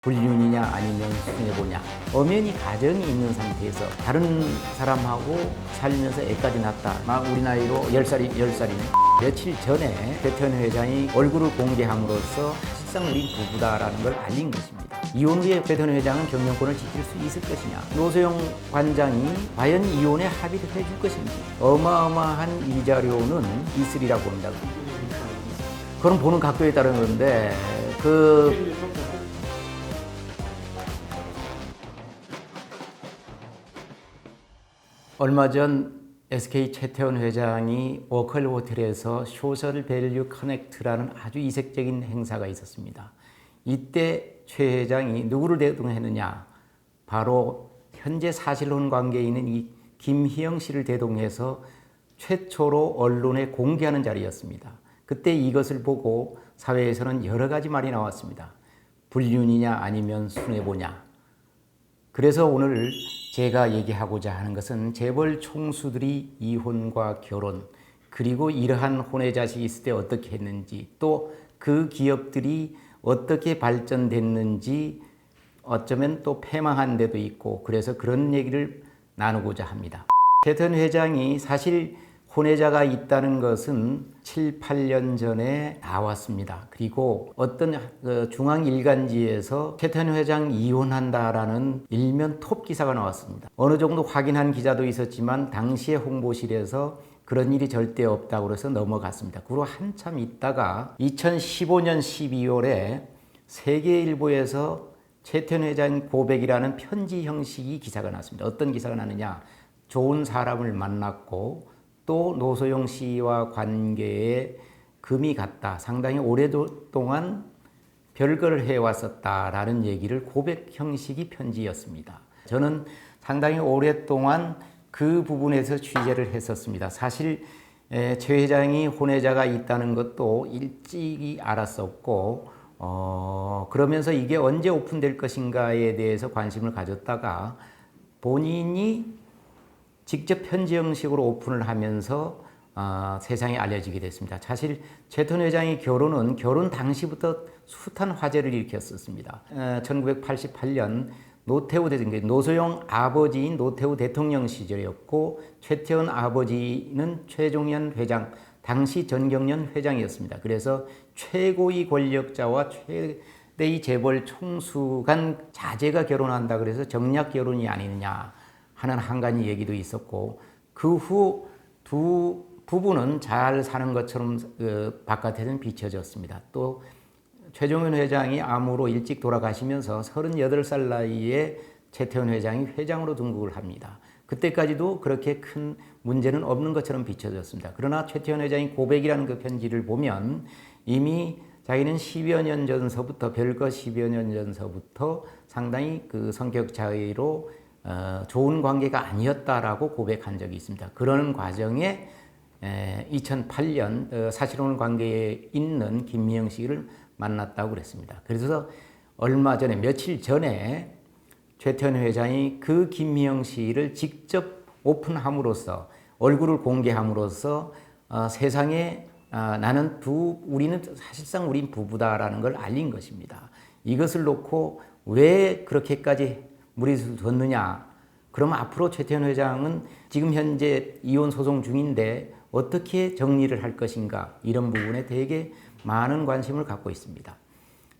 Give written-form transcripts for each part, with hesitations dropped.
불륜이냐 아니면 순애보냐. 엄연히 가정이 있는 상태에서 다른 사람하고 살면서 애까지 낳았다. 막 우리 나이로 10살이네. 며칠 전에 최태원 회장이 얼굴을 공개함으로써 사실상 우린 부부다라는 걸 알린 것입니다. 이혼 후에 최태원 회장은 경영권을 지킬 수 있을 것이냐. 노소영 관장이 과연 이혼에 합의를 해줄 것인지 어마어마한 위자료는 있으리라고 봅니다. 그건 보는 각도에 따른 건데 얼마 전 SK 최태원 회장이 워컬 호텔에서 소셜 밸류 커넥트라는 아주 이색적인 행사가 있었습니다. 이때 최 회장이 누구를 대동했느냐? 바로 현재 사실혼 관계에 있는 이 김희영 씨를 대동해서 최초로 언론에 공개하는 자리였습니다. 그때 이것을 보고 사회에서는 여러 가지 말이 나왔습니다. 불륜이냐 아니면 순애보냐. 그래서 오늘 제가 얘기하고자 하는 것은 재벌 총수들이 이혼과 결혼, 그리고 이러한 혼외 자식이 있을 때 어떻게 했는지, 또 그 기업들이 어떻게 발전됐는지, 어쩌면 또 패망한 데도 있고, 그래서 그런 얘기를 나누고자 합니다. 최태원 회장이 사실 혼외자가 있다는 것은 7, 8년 전에 나왔습니다. 그리고 어떤 중앙일간지에서 최태원 회장 이혼한다라는 일면 톱 기사가 나왔습니다. 어느 정도 확인한 기자도 있었지만 당시에 홍보실에서 그런 일이 절대 없다고 해서 넘어갔습니다. 그리고 한참 있다가 2015년 12월에 세계일보에서 최태원 회장 고백이라는 편지 형식의 기사가 났습니다. 어떤 기사가 나느냐. 좋은 사람을 만났고 또 노소영 씨와 관계에 금이 갔다. 상당히 오랫동안 별거를 해왔었다라는 얘기를 고백 형식의 편지였습니다. 저는 상당히 오랫동안 그 부분에서 취재를 했었습니다. 사실 최 회장이 혼외자가 있다는 것도 일찍이 알았었고 그러면서 이게 언제 오픈될 것인가에 대해서 관심을 가졌다가 본인이 직접 편지 형식으로 오픈을 하면서 세상에 알려지게 됐습니다. 사실 최태원 회장의 결혼은 결혼 당시부터 숱한 화제를 일으켰었습니다. 1988년 노태우 대통령, 노소영 아버지인 노태우 대통령 시절이었고 최태원 아버지는 최종현 회장, 당시 전경련 회장이었습니다. 그래서 최고의 권력자와 최대의 재벌 총수 간 자제가 결혼한다 그래서 정략 결혼이 아니느냐 하는 한 가지 얘기도 있었고 그 후 두 부부는 잘 사는 것처럼 바깥에는 비춰졌습니다. 또 최종현 회장이 암으로 일찍 돌아가시면서 38살 나이에 최태원 회장이 회장으로 등극을 합니다. 그때까지도 그렇게 큰 문제는 없는 것처럼 비춰졌습니다. 그러나 최태원 회장이 고백이라는 그 편지를 보면 이미 자기는 10여 년 전서부터 별거 10여 년 전서부터 상당히 그 성격 차이로 좋은 관계가 아니었다라고 고백한 적이 있습니다. 그런 과정에 2008년 사실혼 관계에 있는 김미영 씨를 만났다고 그랬습니다. 그래서 얼마 전에 며칠 전에 최태원 회장이 그 김미영 씨를 직접 오픈함으로써 얼굴을 공개함으로써 세상에 우리는 사실상 우린 부부다라는 걸 알린 것입니다. 이것을 놓고 왜 그렇게까지 무리수 뒀느냐. 그럼 앞으로 최태원 회장은 지금 현재 이혼 소송 중인데 어떻게 정리를 할 것인가 이런 부분에 되게 많은 관심을 갖고 있습니다.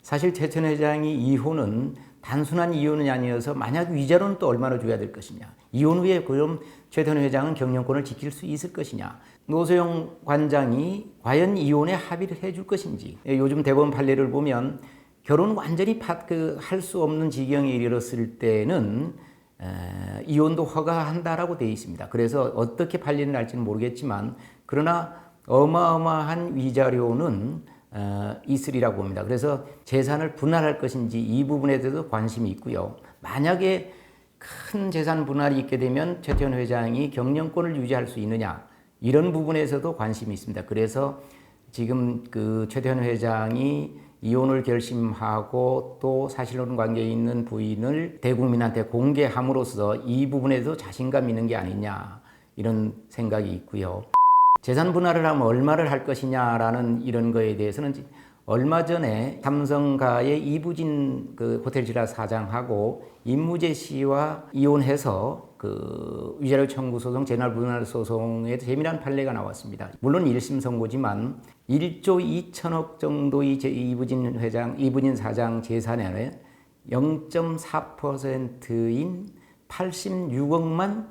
사실 최태원 회장이 이혼은 단순한 이혼이 아니어서 만약 위자료는 또 얼마나 줘야 될 것이냐. 이혼 후에 그럼 최태원 회장은 경영권을 지킬 수 있을 것이냐. 노소영 관장이 과연 이혼에 합의를 해줄 것인지. 요즘 대법원 판례를 보면 결혼 완전히 할 수 없는 지경에 이르렀을 때는 이혼도 허가한다라고 되어 있습니다. 그래서 어떻게 판례를 날지는 모르겠지만 그러나 어마어마한 위자료는 있으리라고 봅니다. 그래서 재산을 분할할 것인지 이 부분에 대해서 관심이 있고요. 만약에 큰 재산 분할이 있게 되면 최태원 회장이 경영권을 유지할 수 있느냐 이런 부분에서도 관심이 있습니다. 그래서 지금 그 최태원 회장이 이혼을 결심하고 또 사실혼 관계에 있는 부인을 대국민한테 공개함으로써 이 부분에도 자신감 있는 게 아니냐 이런 생각이 있고요. 재산 분할을 하면 얼마를 할 것이냐라는 이런 거에 대해서는 얼마 전에 삼성가의 이부진 그 호텔 지라 사장하고 임무재 씨와 이혼해서 그 위자료 청구 소송, 재날 분할 소송에 재미난 판례가 나왔습니다. 물론 1심 선고지만 1조 2천억 정도의 이부진 사장 재산의 0.4%인 86억만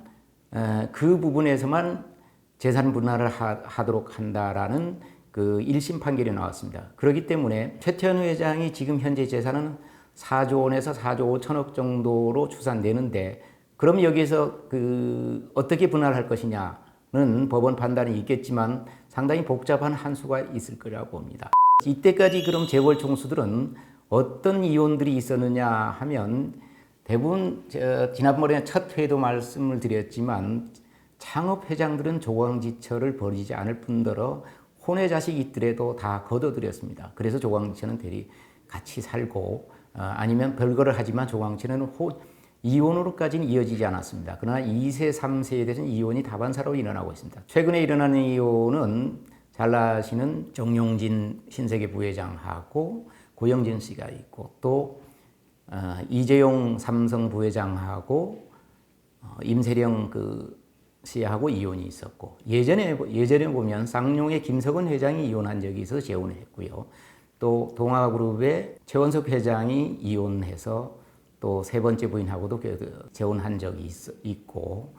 그 부분에서만 재산 분할을 하도록 한다라는 그 1심 판결이 나왔습니다. 그렇기 때문에 최태원 회장이 지금 현재 재산은 4조 원에서 4조 5천억 정도로 추산되는데, 그럼 여기에서 그 어떻게 분할할 것이냐는 법원 판단이 있겠지만 상당히 복잡한 한 수가 있을 거라고 봅니다. 이때까지 그럼 재벌 총수들은 어떤 이혼들이 있었느냐 하면 대부분 지난번에 첫 회도 말씀을 드렸지만 창업 회장들은 조광지처를 벌이지 않을 뿐더러 혼외 자식이 있더라도 다 거둬들였습니다. 그래서 조광지처는 대리 같이 살고 아니면 별거를 하지만 조광지처는 이혼으로까지는 이어지지 않았습니다. 그러나 2세, 3세에 대해서는 이혼이 다반사로 일어나고 있습니다. 최근에 일어나는 이혼은 잘 아시는 정용진 신세계 부회장하고 고영진 씨가 있고 또 이재용 삼성 부회장하고 임세령 씨하고 이혼이 있었고, 예전에 보면 쌍용의 김석원 회장이 이혼한 적이 있어서 재혼을 했고요. 또 동아그룹의 최원석 회장이 이혼해서 또 세 번째 부인하고도 재혼한 적이 있고,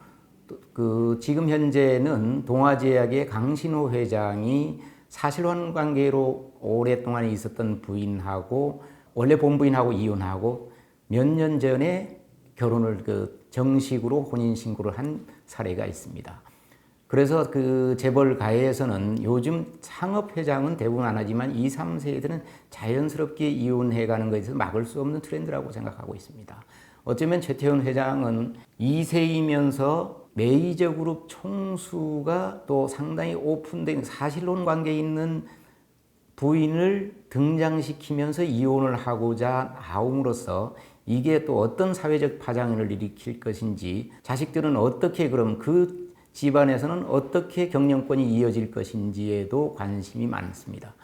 또 지금 현재는 동아제약의 강신호 회장이 사실혼 관계로 오랫동안 있었던 부인하고 원래 본부인하고 이혼하고 몇 년 전에 결혼을 정식으로 혼인신고를 한 사례가 있습니다. 그래서 그 재벌가에서는 요즘 창업회장은 대부분 안 하지만 2, 3세들은 자연스럽게 이혼해가는 것에서 막을 수 없는 트렌드라고 생각하고 있습니다. 어쩌면 최태원 회장은 2세이면서 메이저그룹 총수가 또 상당히 오픈된 사실혼 관계에 있는 부인을 등장시키면서 이혼을 하고자 하음으로써 이게 또 어떤 사회적 파장을 일으킬 것인지, 자식들은 어떻게 그럼 그 집안에서는 어떻게 경영권이 이어질 것인지에도 관심이 많습니다.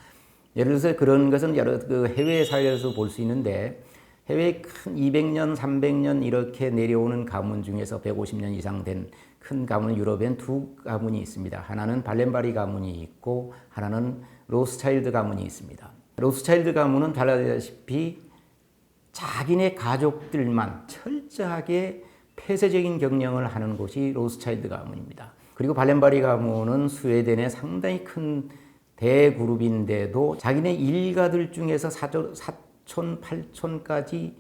예를 들어서 그런 것은 여러 해외 사회에서 볼 수 있는데, 해외 큰 200년, 300년 이렇게 내려오는 가문 중에서 150년 이상 된 큰 가문, 유럽엔 두 가문이 있습니다. 하나는 발렌바리 가문이 있고 하나는 로스차일드 가문이 있습니다. 로스차일드 가문은 잘 아시다시피 자기네 가족들만 철저하게 폐쇄적인 경영을 하는 곳이 로스차일드 가문입니다. 그리고 발렌바리 가문은 스웨덴의 상당히 큰 대그룹인데도 자기네 일가들 중에서 사촌, 팔촌까지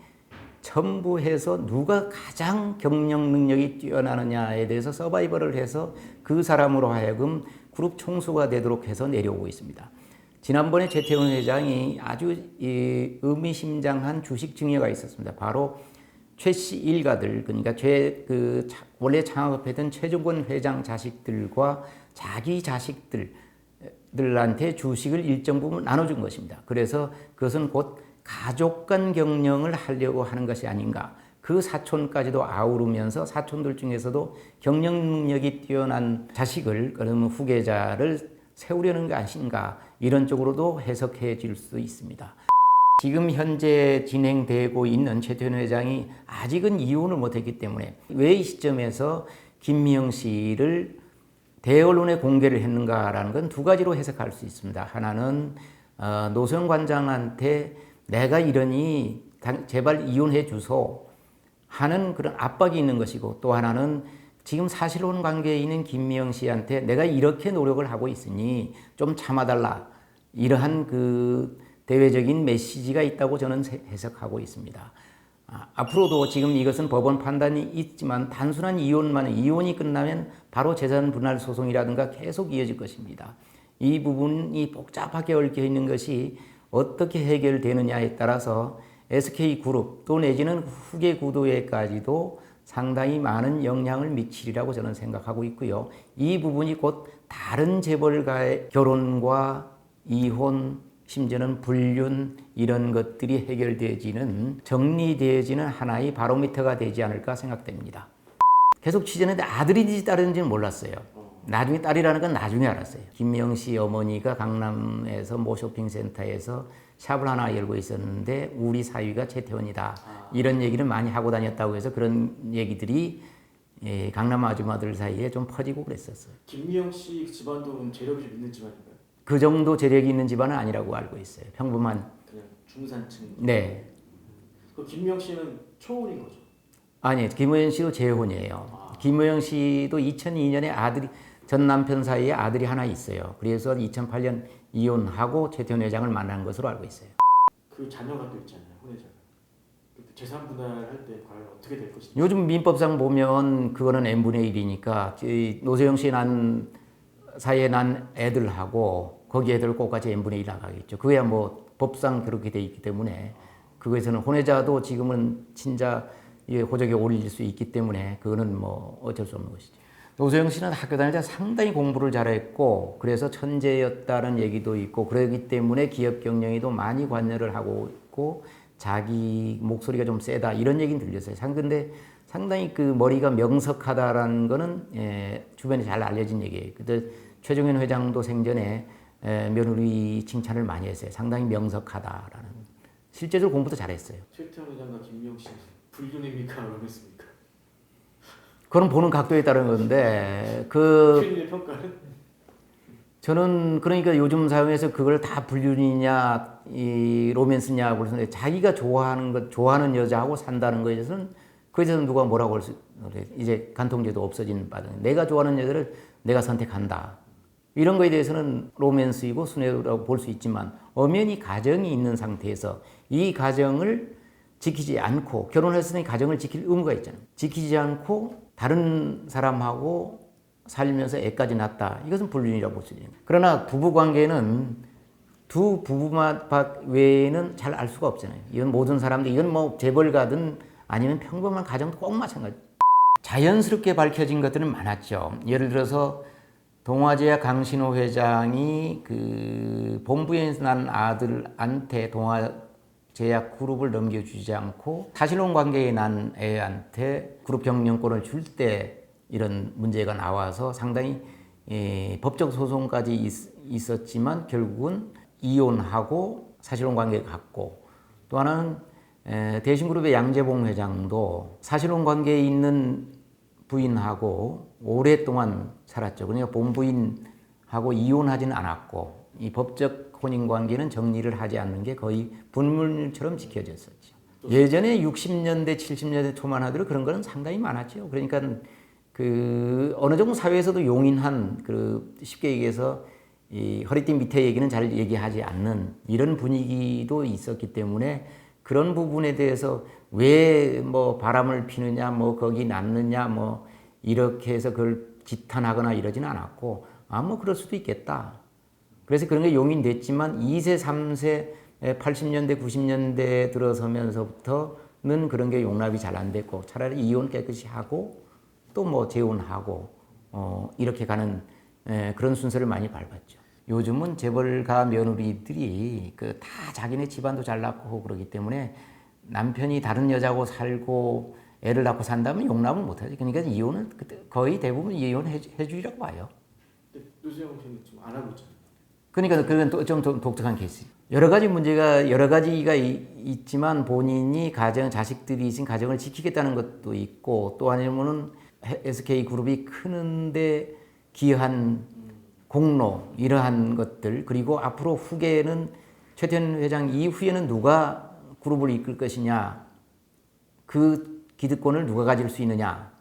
전부 해서 누가 가장 경영 능력이 뛰어나느냐에 대해서 서바이벌을 해서 그 사람으로 하여금 그룹 총수가 되도록 해서 내려오고 있습니다. 지난번에 최태원 회장이 아주 의미심장한 주식 증여가 있었습니다. 바로 최씨 일가들, 그러니까 원래 창업했던 최종권 회장 자식들과 자기 자식들한테 주식을 일정 부분 나눠준 것입니다. 그래서 그것은 곧 가족 간 경영을 하려고 하는 것이 아닌가. 그 사촌까지도 아우르면서 사촌들 중에서도 경영 능력이 뛰어난 자식을, 그러면 후계자를 세우려는 게 아닌가. 이런 쪽으로도 해석해 줄 수 있습니다. 지금 현재 진행되고 있는 최태원 회장이 아직은 이혼을 못했기 때문에 왜 이 시점에서 김미영 씨를 대언론에 공개를 했는가라는 건 두 가지로 해석할 수 있습니다. 하나는 노소영 관장한테 내가 이러니 제발 이혼해 주소 하는 그런 압박이 있는 것이고, 또 하나는 지금 사실혼 관계에 있는 김미영 씨한테 내가 이렇게 노력을 하고 있으니 좀 참아달라, 이러한 그 대외적인 메시지가 있다고 저는 해석하고 있습니다. 앞으로도 지금 이것은 법원 판단이 있지만 단순한 이혼이 끝나면 바로 재산 분할 소송이라든가 계속 이어질 것입니다. 이 부분이 복잡하게 얽혀 있는 것이 어떻게 해결되느냐에 따라서 SK그룹 또 내지는 후계 구도에까지도 상당히 많은 영향을 미치리라고 저는 생각하고 있고요. 이 부분이 곧 다른 재벌가의 결혼과 이혼, 심지어는 불륜 이런 것들이 해결되어지는, 정리되어지는 하나의 바로미터가 되지 않을까 생각됩니다. 계속 취재했는데 아들인지 딸인지는 몰랐어요. 나중에 딸이라는 건 나중에 알았어요. 김미영 씨 어머니가 강남에서 모 쇼핑센터에서 샵을 하나 열고 있었는데 우리 사위가 최태원이다. 이런 얘기를 많이 하고 다녔다고 해서 그런 얘기들이 강남 아줌마들 사이에 좀 퍼지고 그랬었어요. 김미영 씨 집안도 재력이 좀 있는 집안인가요? 그 정도 재력이 있는 집안은 아니라고 알고 있어요. 평범한. 그냥 중산층. 네. 그 김미영 씨는 초혼인 거죠? 아니, 김호영 씨도 재혼이에요. 김호영 씨도 2002년에 아들이 전 남편 사이에 아들이 하나 있어요. 그래서 2008년 이혼하고 최태원 회장을 만난 것으로 알고 있어요. 그 자녀가 또 있잖아요, 혼외자가. 재산 분할할 때 과연 어떻게 될 것인지. 요즘 민법상 보면 그거는 n분의 1이니까 노소영 씨 사이에 난 애들하고 거기 애들 똑같이 n분의 1 나가겠죠. 그거야 뭐 법상 그렇게 돼 있기 때문에 그거에서는 혼외자도 지금은 친자 호적에 올릴 수 있기 때문에 그거는 뭐 어쩔 수 없는 것이죠. 노소영 씨는 학교 다닐 때 상당히 공부를 잘했고 그래서 천재였다는 얘기도 있고 그러기 때문에 기업 경영에도 많이 관여를 하고 있고 자기 목소리가 좀 세다 이런 얘기는 들렸어요. 근데 상당히 그 머리가 명석하다라는 거는 주변에 잘 알려진 얘기예요. 그때 최종현 회장도 생전에 며느리 칭찬을 많이 했어요. 상당히 명석하다라는. 실제로 공부도 잘했어요. 최태원 회장과 김미영 씨 불륜입니까, 로맨스입니까? 그건 보는 각도에 따른 건데 그 최인의 평가는? 저는 그러니까 요즘 사회에서 그걸 다 불륜이냐 이 로맨스냐 그래서 자기가 좋아하는 것 좋아하는 여자하고 산다는 것에서는 그에서는 누가 뭐라고 할 수 이제 간통죄도 없어진 바다. 내가 좋아하는 여자를 내가 선택한다. 이런 거에 대해서는 로맨스이고 순애라고 볼 수 있지만 엄연히 가정이 있는 상태에서 이 가정을 지키지 않고 결혼했으니 가정을 지킬 의무가 있잖아요. 지키지 않고 다른 사람하고 살면서 애까지 낳았다. 이것은 불륜이라고 볼 수 있는 거예요. 그러나 부부 관계는 두 부부만 외에는 잘 알 수가 없잖아요. 이건 모든 사람들 이건 뭐 재벌가든 아니면 평범한 가정도 꼭 마찬가지. 자연스럽게 밝혀진 것들은 많았죠. 예를 들어서 동아제약 강신호 회장이 그 본부에 난 아들한테 동아제약 그룹을 넘겨주지 않고 사실혼 관계에 난 애한테 그룹 경영권을 줄 때 이런 문제가 나와서 상당히 법적 소송까지 있었지만 결국은 이혼하고 사실혼 관계를 갖고 또 하나는 대신그룹의 양재봉 회장도 사실혼 관계에 있는 부인하고 오랫동안 살았죠. 그러니까 본부인하고 이혼하지는 않았고 이 법적 혼인관계는 정리를 하지 않는 게 거의 분물처럼 지켜졌었죠. 예전에 60년대, 70년대 초만 하더라도 그런 거는 상당히 많았죠. 그러니까 그 어느 정도 사회에서도 용인한 그 쉽게 얘기해서 이 허리띠 밑에 얘기는 잘 얘기하지 않는 이런 분위기도 있었기 때문에 그런 부분에 대해서 왜 뭐 바람을 피느냐, 뭐 거기 낳느냐, 뭐 이렇게 해서 그걸 지탄하거나 이러지는 않았고 뭐 그럴 수도 있겠다. 그래서 그런 게 용인됐지만 2세, 3세, 80년대, 90년대 들어서면서부터는 그런 게 용납이 잘 안 됐고 차라리 이혼 깨끗이 하고 또 뭐 재혼하고 이렇게 가는 그런 순서를 많이 밟았죠. 요즘은 재벌가 며느리들이 그 다 자기네 집안도 잘 낳고 그러기 때문에 남편이 다른 여자하고 살고 애를 낳고 산다면 용납을 못하지. 그러니까 이혼은 거의 대부분 이혼해 주리라고 봐요. 노수영 씨는 지금 안 하고 있잖아요. 그러니까 그건 또 좀 독특한 케이스. 여러 가지 문제가 여러 가지가 있지만 본인이 자식들이 있은 가정을 지키겠다는 것도 있고 또 아니면은 SK 그룹이 크는데 기여한 공로 이러한 것들 그리고 앞으로 후계는 최태원 회장 이후에는 누가 그룹을 이끌 것이냐 그 기득권을 누가 가질 수 있느냐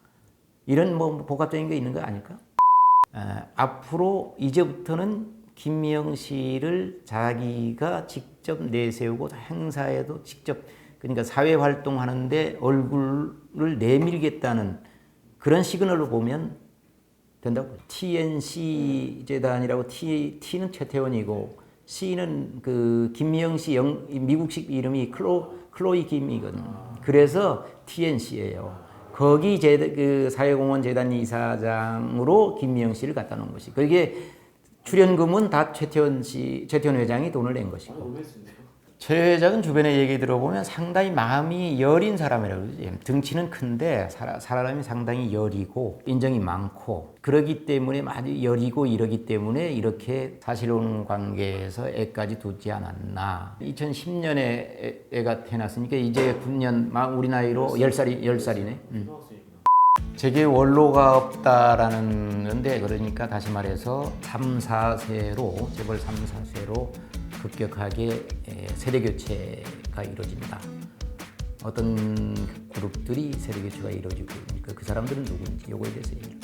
이런 뭐 복합적인 게 있는 거 아닐까? 앞으로 이제부터는 김미영 씨를 자기가 직접 내세우고 행사에도 직접 그러니까 사회 활동하는데 얼굴을 내밀겠다는 그런 시그널로 보면 된다고. TNC 재단이라고 T는 최태원이고 C는 그 김미영 씨 미국식 이름이 클로이 김이거든. 그래서 TNC예요. 거기 그 사회공헌 재단 이사장으로 김미영 씨를 갖다 놓은 것이. 그게 출연금은 다 최태원 회장이 돈을 낸 것이고. 로맨스인데요. 최 회장은 주변에 얘기 들어보면 상당히 마음이 여린 사람이라고 그러지. 등치는 큰데 사람이 상당히 여리고 인정이 많고 그러기 때문에 아주 여리고 이러기 때문에 이렇게 사실혼 관계에서 애까지 두지 않았나. 2010년에 애가 태어났으니까 이제 9년 막 우리 나이로 10살이네. 초등학생이구나. 제게 원로가 없다라는데 그러니까 다시 말해서 3, 4세로 재벌 3, 4세로 급격하게 세대 교체가 이루어진다. 어떤 그룹들이 세대 교체가 이루어지고 있으니까 그 사람들은 누구인지 요거에 대해서 얘기를